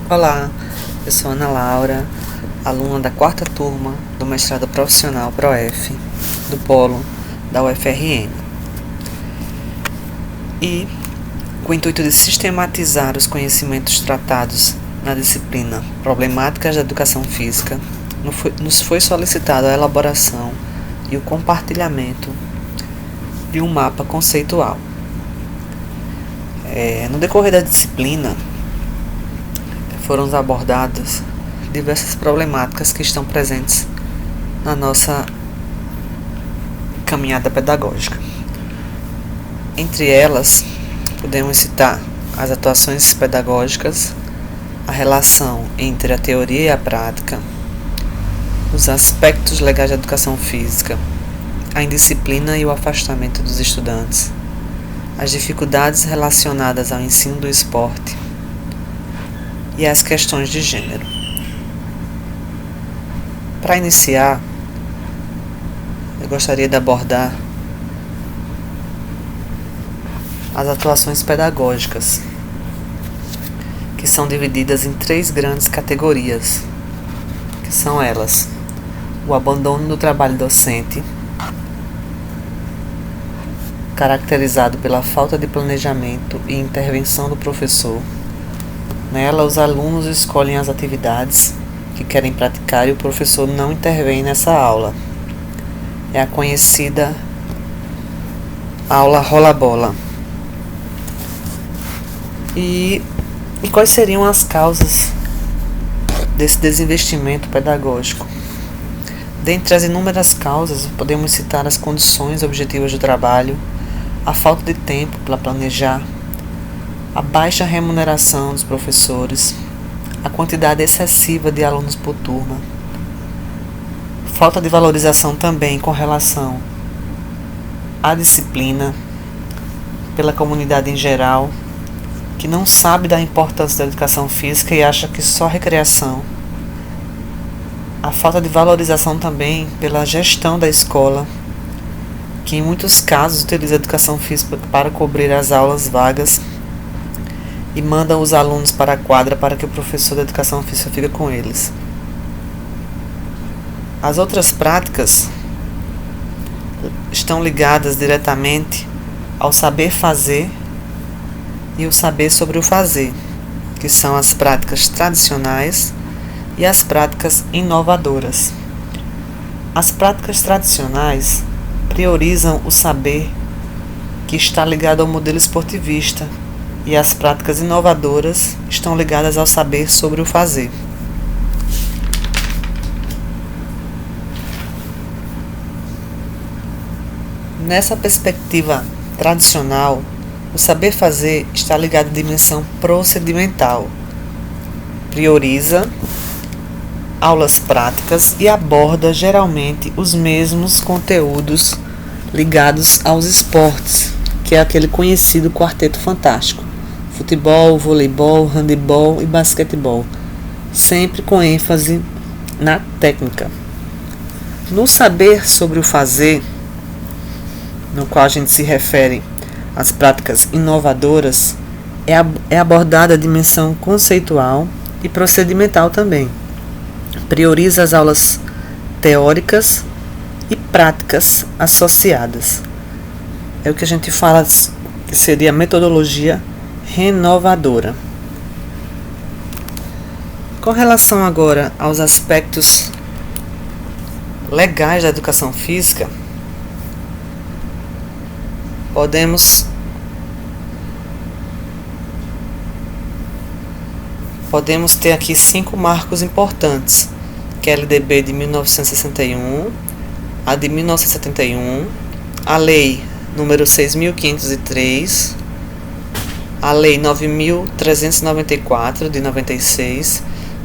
Olá, eu sou Ana Laura, aluna da 4ª turma do mestrado profissional ProF do Polo da UFRN. E, com o intuito de sistematizar os conhecimentos tratados na disciplina Problemáticas da Educação Física, nos foi solicitado a elaboração e o compartilhamento de um mapa conceitual. No decorrer da disciplina, foram abordadas diversas problemáticas que estão presentes na nossa caminhada pedagógica. Entre elas, podemos citar as atuações pedagógicas, a relação entre a teoria e a prática, os aspectos legais da educação física, a indisciplina e o afastamento dos estudantes, as dificuldades relacionadas ao ensino do esporte e as questões de gênero. Para iniciar, eu gostaria de abordar as atuações pedagógicas, que são divididas em 3 grandes categorias, que são elas: o abandono do trabalho docente, caracterizado pela falta de planejamento e intervenção do professor. Nela, os alunos escolhem as atividades que querem praticar e o professor não intervém nessa aula. É a conhecida aula rola-bola. E quais seriam as causas desse desinvestimento pedagógico? Dentre as inúmeras causas, podemos citar as condições objetivas do trabalho, a falta de tempo para planejar, a baixa remuneração dos professores, a quantidade excessiva de alunos por turma, falta de valorização também com relação à disciplina pela comunidade em geral, que não sabe da importância da educação física e acha que só recreação, a falta de valorização também pela gestão da escola, que em muitos casos utiliza a educação física para cobrir as aulas vagas e manda os alunos para a quadra para que o professor da educação física fique com eles. As outras práticas estão ligadas diretamente ao saber fazer e o saber sobre o fazer, que são as práticas tradicionais e as práticas inovadoras. As práticas tradicionais priorizam o saber, que está ligado ao modelo esportivista, e as práticas inovadoras estão ligadas ao saber sobre o fazer. Nessa perspectiva tradicional, o saber fazer está ligado à dimensão procedimental, prioriza aulas práticas e aborda geralmente os mesmos conteúdos ligados aos esportes, que é aquele conhecido quarteto fantástico: futebol, voleibol, handebol e basquetebol, sempre com ênfase na técnica. No saber sobre o fazer, no qual a gente se refere às práticas inovadoras, é abordada a dimensão conceitual e procedimental também. Prioriza as aulas teóricas e práticas associadas. É o que a gente fala que seria a metodologia renovadora. Com relação agora aos aspectos legais da educação física, podemos ter aqui 5 marcos importantes, que é a LDB de 1961, a de 1971, a Lei número 6.503, a Lei 9.394 de 96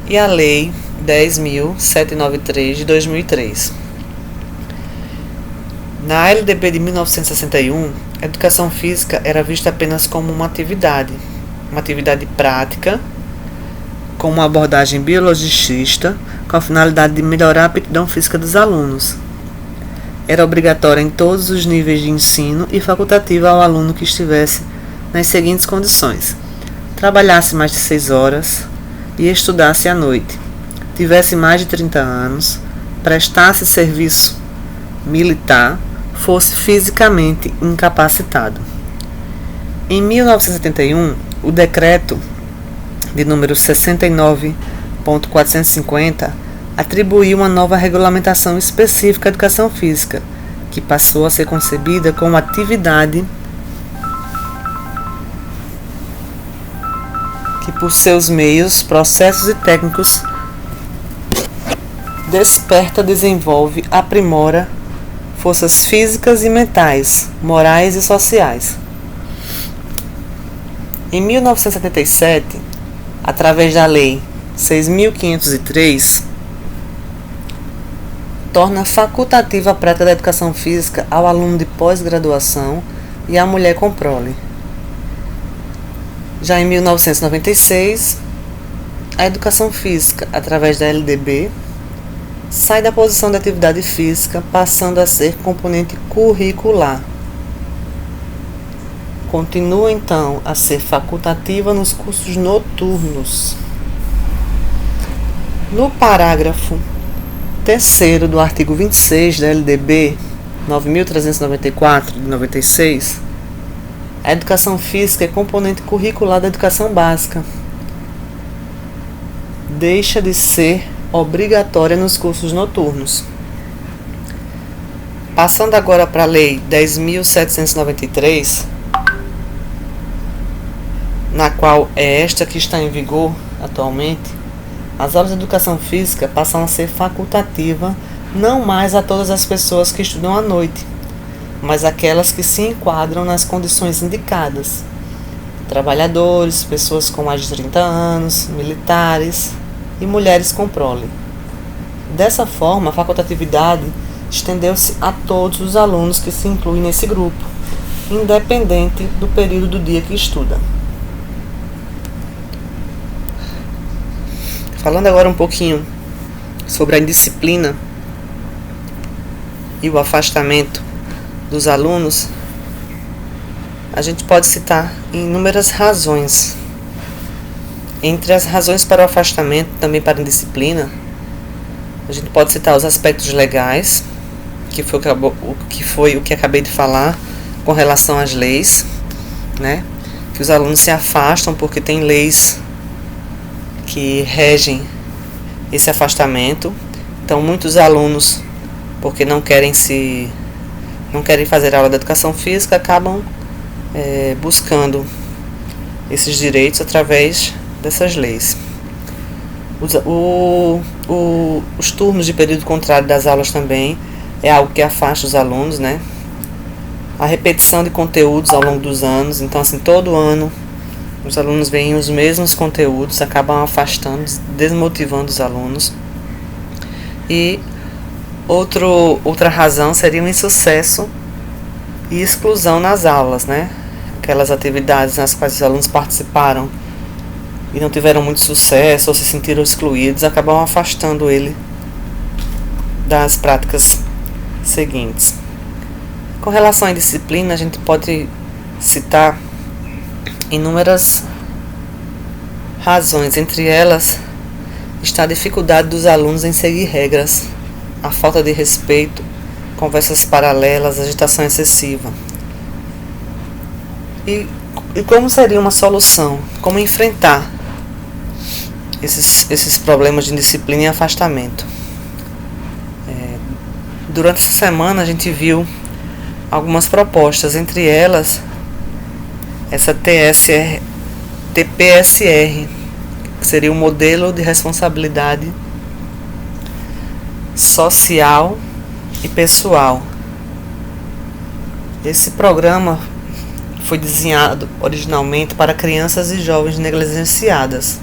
e a Lei 10.793 de 2003. Na LDB de 1961, a educação física era vista apenas como uma atividade prática, com uma abordagem biologicista, com a finalidade de melhorar a aptidão física dos alunos. Era obrigatória em todos os níveis de ensino e facultativa ao aluno que estivesse nas seguintes condições: trabalhasse mais de 6 horas, e estudasse à noite, tivesse mais de 30 anos, prestasse serviço militar, fosse fisicamente incapacitado. Em 1971, o decreto de número 69.450 atribuiu uma nova regulamentação específica à educação física, que passou a ser concebida como atividade que, por seus meios, processos e técnicos, desperta, desenvolve, aprimora forças físicas e mentais, morais e sociais. Em 1977, através da Lei 6.503, torna facultativa a prática da educação física ao aluno de pós-graduação e à mulher com prole. Já em 1996, a educação física, através da LDB, sai da posição de atividade física, passando a ser componente curricular. Continua, então, a ser facultativa nos cursos noturnos. No parágrafo 3º do artigo 26 da LDB 9.394 de 96, a educação física é componente curricular da educação básica. Deixa de ser obrigatória nos cursos noturnos. Passando agora para a Lei 10.793, na qual é esta que está em vigor atualmente, as aulas de educação física passam a ser facultativa não mais a todas as pessoas que estudam à noite, mas aquelas que se enquadram nas condições indicadas: trabalhadores, pessoas com mais de 30 anos, militares e mulheres com prole. Dessa forma, a facultatividade estendeu-se a todos os alunos que se incluem nesse grupo, independente do período do dia que estuda. Falando agora um pouquinho sobre a indisciplina e o afastamento dos alunos, a gente pode citar inúmeras razões. Entre as razões para o afastamento, também para a indisciplina, a gente pode citar os aspectos legais, que foi o que acabei de falar com relação às leis, né? Que os alunos se afastam porque tem leis que regem esse afastamento. Então, muitos alunos, porque não querem fazer aula de educação física, acabam buscando esses direitos através dessas leis. Os turnos de período contrário das aulas também é algo que afasta os alunos, né? A repetição de conteúdos ao longo dos anos. Então, assim, todo ano os alunos veem os mesmos conteúdos, acabam afastando, desmotivando os alunos. E outra razão seria o insucesso e exclusão nas aulas, né? Aquelas atividades nas quais os alunos participaram e não tiveram muito sucesso ou se sentiram excluídos, acabam afastando ele das práticas seguintes. Com relação à disciplina, a gente pode citar inúmeras razões. Entre elas está a dificuldade dos alunos em seguir regras, a falta de respeito, conversas paralelas, agitação excessiva. E como seria uma solução? Como enfrentar esses problemas de indisciplina e afastamento? Durante essa semana a gente viu algumas propostas, entre elas essa TPSR, que seria o modelo de responsabilidade social e pessoal. Esse programa foi desenhado originalmente para crianças e jovens negligenciadas,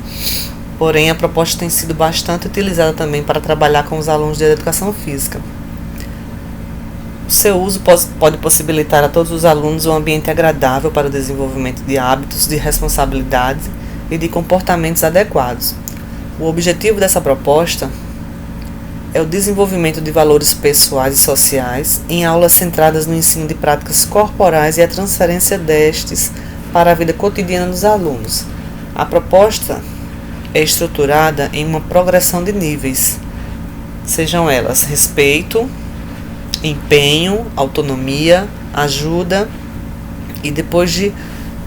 porém a proposta tem sido bastante utilizada também para trabalhar com os alunos de educação física. O seu uso pode possibilitar a todos os alunos um ambiente agradável para o desenvolvimento de hábitos de responsabilidade e de comportamentos adequados. O objetivo dessa proposta é o desenvolvimento de valores pessoais e sociais em aulas centradas no ensino de práticas corporais e a transferência destes para a vida cotidiana dos alunos. A proposta é estruturada em uma progressão de níveis, sejam elas respeito, empenho, autonomia, ajuda, e depois de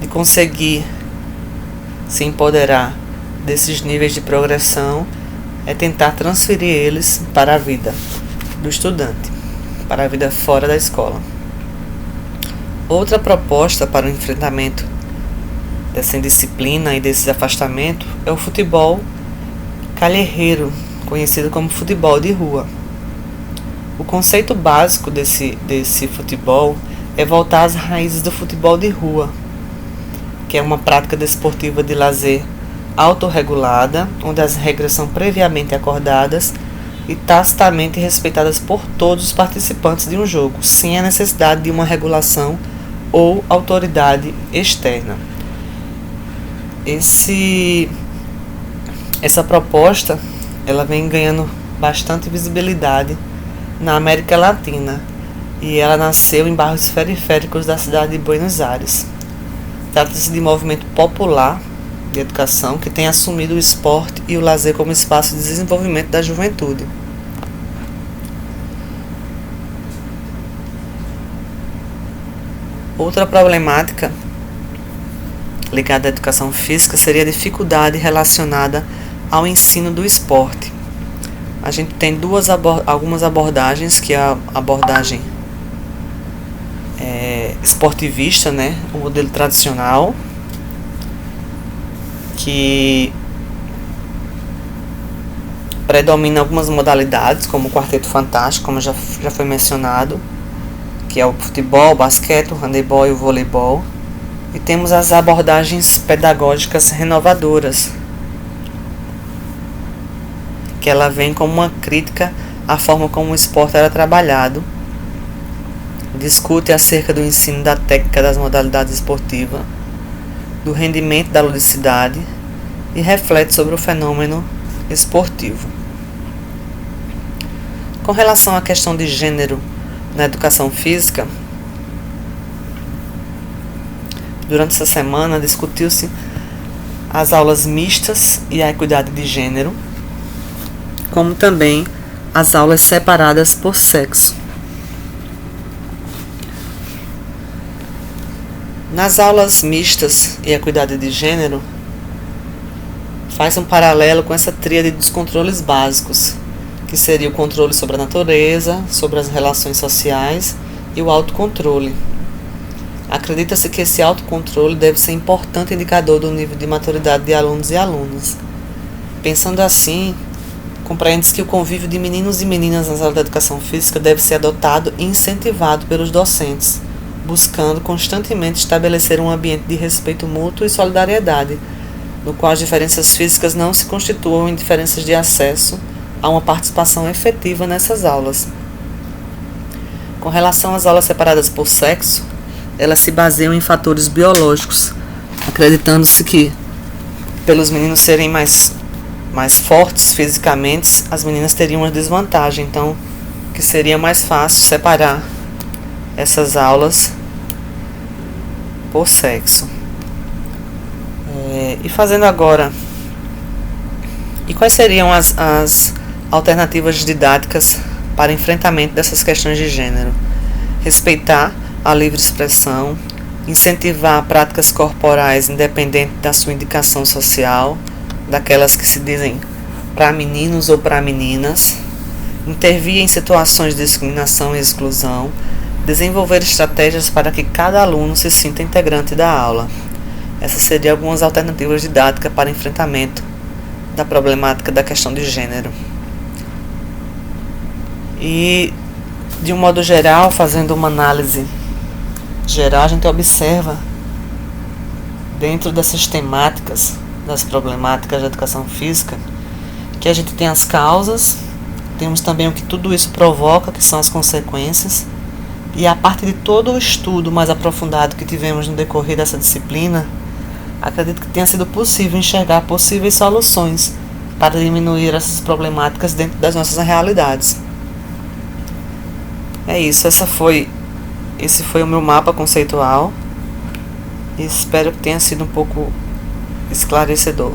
conseguir se empoderar desses níveis de progressão, é tentar transferir eles para a vida do estudante, para a vida fora da escola. Outra proposta para o enfrentamento dessa indisciplina e desse afastamento é o futebol calherreiro, conhecido como futebol de rua. O conceito básico desse futebol é voltar às raízes do futebol de rua, que é uma prática desportiva de lazer autorregulada, onde as regras são previamente acordadas e tacitamente respeitadas por todos os participantes de um jogo, sem a necessidade de uma regulação ou autoridade externa. Essa proposta ela vem ganhando bastante visibilidade na América Latina e ela nasceu em bairros periféricos da cidade de Buenos Aires. Trata-se de movimento popular de educação que tem assumido o esporte e o lazer como espaço de desenvolvimento da juventude. Outra problemática ligada à educação física seria a dificuldade relacionada ao ensino do esporte. A gente tem algumas abordagens, que é a abordagem esportivista, né? O modelo tradicional, que predomina algumas modalidades, como o quarteto fantástico, como já foi mencionado, que é o futebol, o basquete, o handebol e o voleibol. E temos as abordagens pedagógicas renovadoras, que ela vem como uma crítica à forma como o esporte era trabalhado, discute acerca do ensino da técnica das modalidades esportivas, do rendimento da ludicidade e reflete sobre o fenômeno esportivo. Com relação à questão de gênero na educação física, durante essa semana discutiu-se as aulas mistas e a equidade de gênero, como também as aulas separadas por sexo. Nas aulas mistas e equidade de gênero, faz um paralelo com essa tríade dos controles básicos, que seria o controle sobre a natureza, sobre as relações sociais e o autocontrole. Acredita-se que esse autocontrole deve ser importante indicador do nível de maturidade de alunos e alunas. Pensando assim, compreende-se que o convívio de meninos e meninas nas aulas de educação física deve ser adotado e incentivado pelos docentes, buscando constantemente estabelecer um ambiente de respeito mútuo e solidariedade, no qual as diferenças físicas não se constituam em diferenças de acesso a uma participação efetiva nessas aulas. Com relação às aulas separadas por sexo, elas se baseiam em fatores biológicos, acreditando-se que, pelos meninos serem mais fortes fisicamente, as meninas teriam uma desvantagem, então que seria mais fácil separar essas aulas por sexo. E fazendo agora, e quais seriam as alternativas didáticas para enfrentamento dessas questões de gênero? Respeitar a livre expressão, incentivar práticas corporais independente da sua indicação social, daquelas que se dizem para meninos ou para meninas, intervir em situações de discriminação e exclusão, desenvolver estratégias para que cada aluno se sinta integrante da aula. Essas seriam algumas alternativas didáticas para enfrentamento da problemática da questão de gênero. E, de um modo geral, fazendo uma análise geral, a gente observa, dentro dessas temáticas, das problemáticas da educação física, que a gente tem as causas, temos também o que tudo isso provoca, que são as consequências, e a partir de todo o estudo mais aprofundado que tivemos no decorrer dessa disciplina, acredito que tenha sido possível enxergar possíveis soluções para diminuir essas problemáticas dentro das nossas realidades. É isso, esse foi o meu mapa conceitual e espero que tenha sido um pouco esclarecedor.